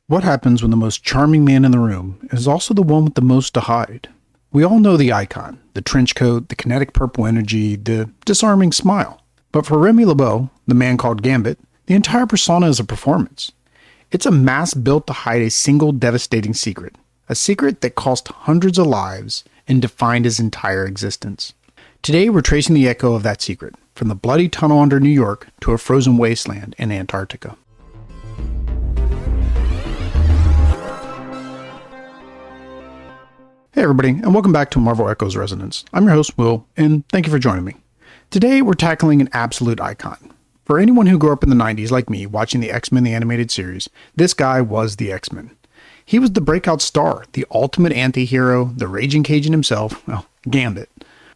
What happens when the most charming man in the room is also the one with the most to hide? We all know the icon, the trench coat, the kinetic purple energy, the disarming smile. But for Remy LeBeau, the man called Gambit, the entire persona is a performance. It's a mask built to hide a single devastating secret, a secret that cost hundreds of lives and defined his entire existence. Today we're tracing the echo of that secret, from the bloody tunnel under New York to a frozen wasteland in Antarctica. Hey everybody, and welcome back to Marvel Echoes Resonance. I'm your host, Will, and thank you for joining me. Today we're tackling an absolute icon. For anyone who grew up in the 90s like me, watching the X-Men the animated series, this guy was the X-Men. He was the breakout star, the ultimate anti-hero, the raging Cajun himself, well, Gambit.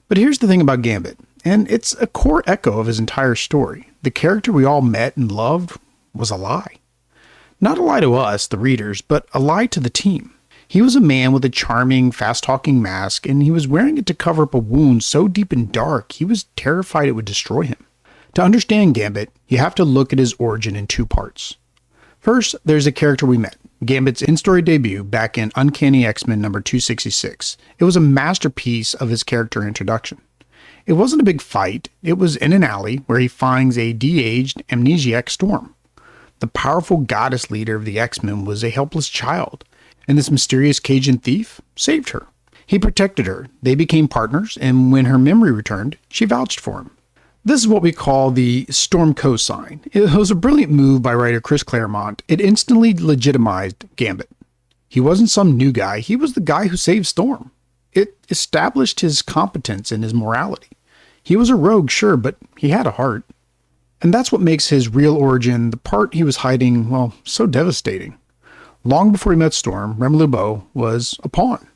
But here's the thing about Gambit, and it's a core echo of his entire story. The character we all met and loved was a lie. Not a lie to us, the readers, but a lie to the team. He was a man with a charming, fast-talking mask, and he was wearing it to cover up a wound so deep and dark he was terrified it would destroy him. To understand Gambit, you have to look at his origin in two parts. First, there's a character we met, Gambit's in-story debut back in Uncanny X-Men number 266. It was a masterpiece of his character introduction. It wasn't a big fight, it was in an alley where he finds a de-aged, amnesiac Storm. The powerful goddess leader of the X-Men was a helpless child, and this mysterious Cajun thief saved her. He protected her, they became partners, and when her memory returned, she vouched for him. This is what we call the Storm cosign. It was a brilliant move by writer Chris Claremont. It instantly legitimized Gambit. He wasn't some new guy, he was the guy who saved Storm. It established his competence and his morality. He was a rogue, sure, but he had a heart. And that's what makes his real origin, the part he was hiding, well, so devastating. Long before he met Storm, Remy LeBeau was a pawn.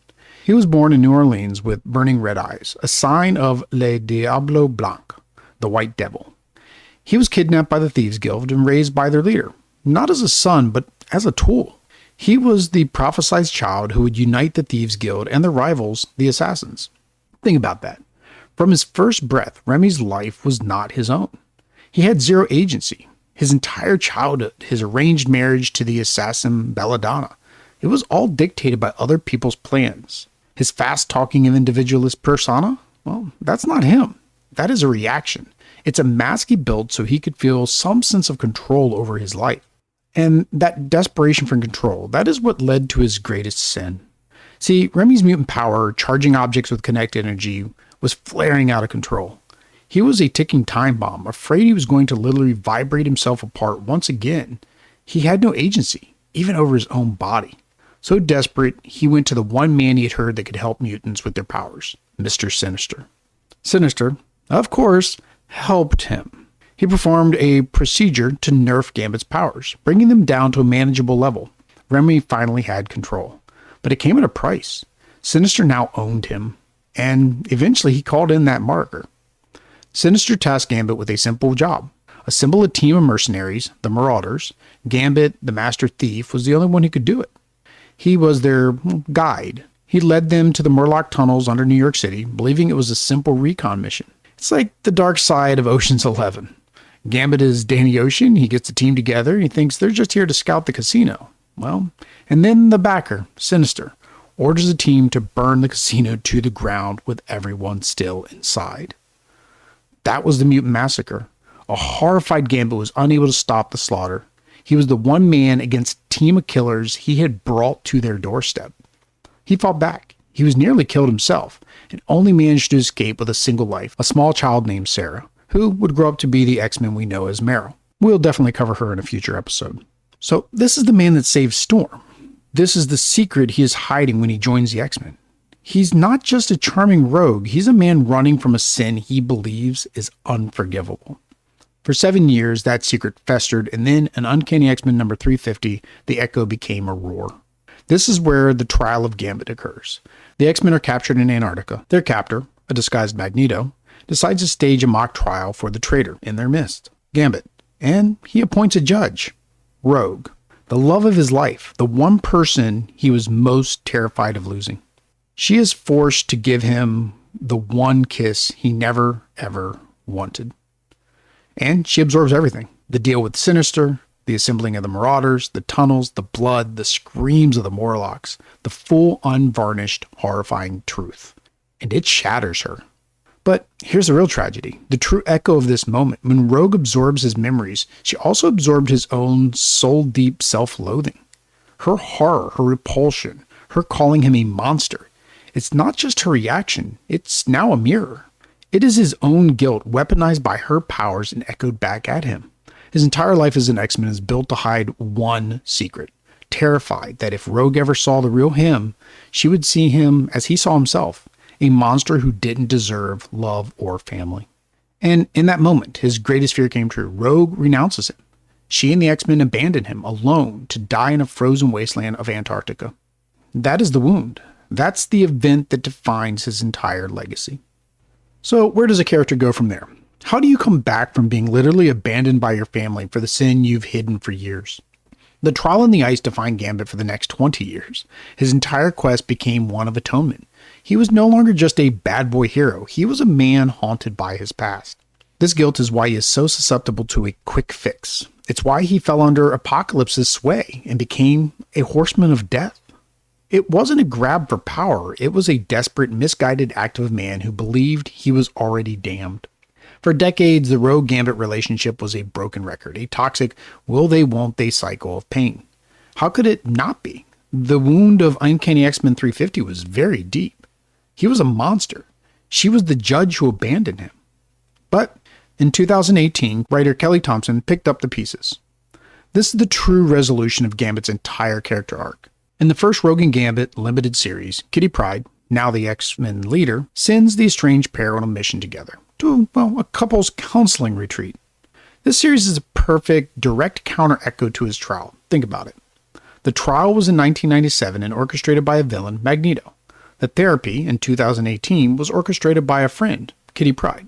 He was born in New Orleans with burning red eyes, a sign of Le Diablo Blanc, the White Devil. He was kidnapped by the Thieves Guild and raised by their leader, not as a son, but as a tool. He was the prophesied child who would unite the Thieves Guild and their rivals, the Assassins. Think about that. From his first breath, Remy's life was not his own. He had zero agency. His entire childhood, his arranged marriage to the assassin Belladonna, it was all dictated by other people's plans. His fast-talking and individualist persona, well, that's not him. That is a reaction. It's a mask he built so he could feel some sense of control over his life. And that desperation for control, that is what led to his greatest sin. See, Remy's mutant power, charging objects with kinetic energy, was flaring out of control. He was a ticking time bomb, afraid he was going to literally vibrate himself apart once again. He had no agency, even over his own body. So desperate, he went to the one man he had heard that could help mutants with their powers, Mister Sinister. Sinister, of course, helped him. He performed a procedure to nerf Gambit's powers, bringing them down to a manageable level. Remy finally had control, but it came at a price. Sinister now owned him, and eventually he called in that marker. Sinister tasked Gambit with a simple job. Assemble a team of mercenaries, the Marauders. Gambit, the master thief, was the only one who could do it. He was their guide. He led them to the Murloc tunnels under New York City, believing it was a simple recon mission. It's like the dark side of Ocean's 11. Gambit is Danny Ocean. He gets the team together. He thinks they're just here to scout the casino. Well, and then the backer, Sinister, orders the team to burn the casino to the ground with everyone still inside. That was the Mutant Massacre. A horrified Gambit was unable to stop the slaughter. He was the one man against a team of killers he had brought to their doorstep. He fought back. He was nearly killed himself, and only managed to escape with a single life, a small child named Sarah, who would grow up to be the X-Men we know as Marrow. We'll definitely cover her in a future episode. So this is the man that saved Storm. This is the secret he is hiding when he joins the X-Men. He's not just a charming rogue, he's a man running from a sin he believes is unforgivable. For 7 years, that secret festered, and then in Uncanny X-Men number 350, the Echo became a roar. This is where the trial of Gambit occurs. The X-Men are captured in Antarctica. Their captor, a disguised Magneto, decides to stage a mock trial for the traitor in their midst, Gambit, and he appoints a judge, Rogue, the love of his life, the one person he was most terrified of losing. She is forced to give him the one kiss he never, ever wanted. And she absorbs everything. The deal with Sinister, The assembling of the Marauders, the tunnels, the blood, the screams of the Morlocks, the full, unvarnished, horrifying truth. And it shatters her. But here's the real tragedy, the true echo of this moment. When Rogue absorbs his memories, she also absorbed his own soul-deep self-loathing. Her horror, her repulsion, her calling him a monster. It's not just her reaction, it's now a mirror. It is his own guilt weaponized by her powers and echoed back at him. His entire life as an X-Men is built to hide one secret, terrified that if Rogue ever saw the real him, she would see him as he saw himself, a monster who didn't deserve love or family. And in that moment, his greatest fear came true. Rogue renounces him. She and the X-Men abandon him alone to die in a frozen wasteland of Antarctica. That is the wound. That's the event that defines his entire legacy. So where does a character go from there? How do you come back from being literally abandoned by your family for the sin you've hidden for years? The trial on the ice defined Gambit for the next 20 years. His entire quest became one of atonement. He was no longer just a bad boy hero. He was a man haunted by his past. This guilt is why he is so susceptible to a quick fix. It's why he fell under Apocalypse's sway and became a horseman of death. It wasn't a grab for power, it was a desperate, misguided act of a man who believed he was already damned. For decades, the Rogue-Gambit relationship was a broken record, a toxic will-they-won't-they cycle of pain. How could it not be? The wound of Uncanny X-Men 350 was very deep. He was a monster. She was the judge who abandoned him. But in 2018, writer Kelly Thompson picked up the pieces. This is the true resolution of Gambit's entire character arc. In the first Rogue and Gambit limited series, Kitty Pryde, now the X-Men leader, sends the estranged pair on a mission together to, a couple's counseling retreat. This series is a perfect, direct counter-echo to his trial. Think about it. The trial was in 1997 and orchestrated by a villain, Magneto. The therapy, in 2018, was orchestrated by a friend, Kitty Pryde.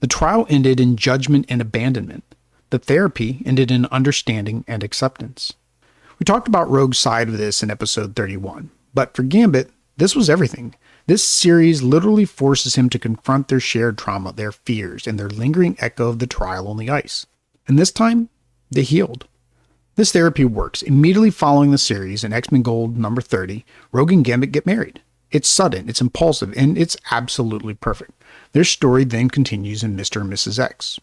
The trial ended in judgment and abandonment. The therapy ended in understanding and acceptance. We talked about Rogue's side of this in episode 31, but for Gambit, this was everything. This series literally forces him to confront their shared trauma, their fears, and their lingering echo of the trial on the ice. And this time, they healed. This therapy works. Immediately following the series, in X-Men Gold number 30, Rogue and Gambit get married. It's sudden, it's impulsive, and it's absolutely perfect. Their story then continues in Mr. and Mrs. X.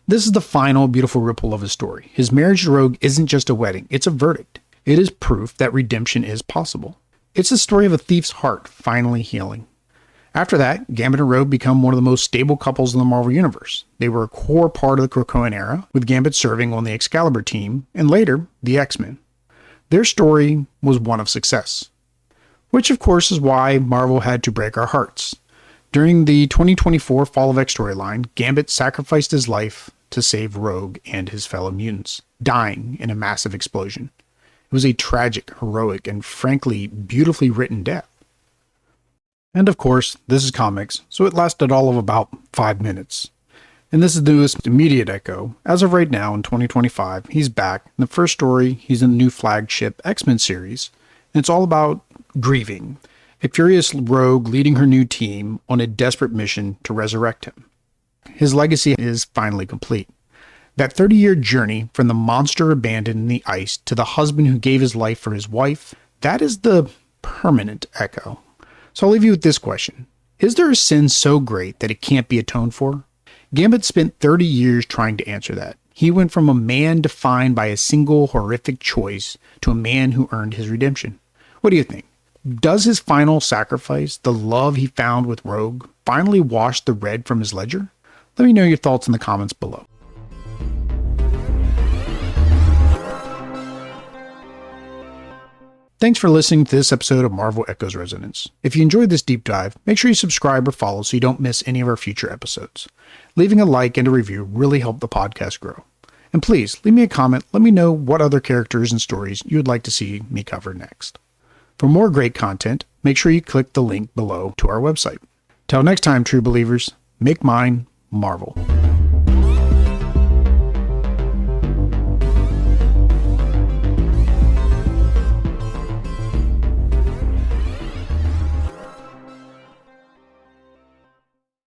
This is the final beautiful ripple of his story. His marriage to Rogue isn't just a wedding, it's a verdict. It is proof that redemption is possible. It's the story of a thief's heart finally healing. After that, Gambit and Rogue become one of the most stable couples in the Marvel Universe. They were a core part of the Krakoan era, with Gambit serving on the Excalibur team, and later, the X-Men. Their story was one of success. Which of course is why Marvel had to break our hearts. During the 2024 Fall of X storyline, Gambit sacrificed his life to save Rogue and his fellow mutants, dying in a massive explosion. It was a tragic, heroic, and frankly, beautifully written death. And of course, this is comics, so it lasted all of about 5 minutes. And this is the newest immediate echo. As of right now, in 2025, he's back. In the first story, he's in the new flagship X-Men series, and it's all about grieving. A furious Rogue leading her new team on a desperate mission to resurrect him. His legacy is finally complete. That 30-year journey from the monster abandoned in the ice to the husband who gave his life for his wife, that is the permanent echo. So I'll leave you with this question. Is there a sin so great that it can't be atoned for? Gambit spent 30 years trying to answer that. He went from a man defined by a single horrific choice to a man who earned his redemption. What do you think? Does his final sacrifice, the love he found with Rogue, finally wash the red from his ledger? Let me know your thoughts in the comments below. Thanks for listening to this episode of Marvel Echoes Resonance. If you enjoyed this deep dive, make sure you subscribe or follow so you don't miss any of our future episodes. Leaving a like and a review really help the podcast grow. And please, leave me a comment, let me know what other characters and stories you would like to see me cover next. For more great content, make sure you click the link below to our website. Till next time, true believers, make mine Marvel.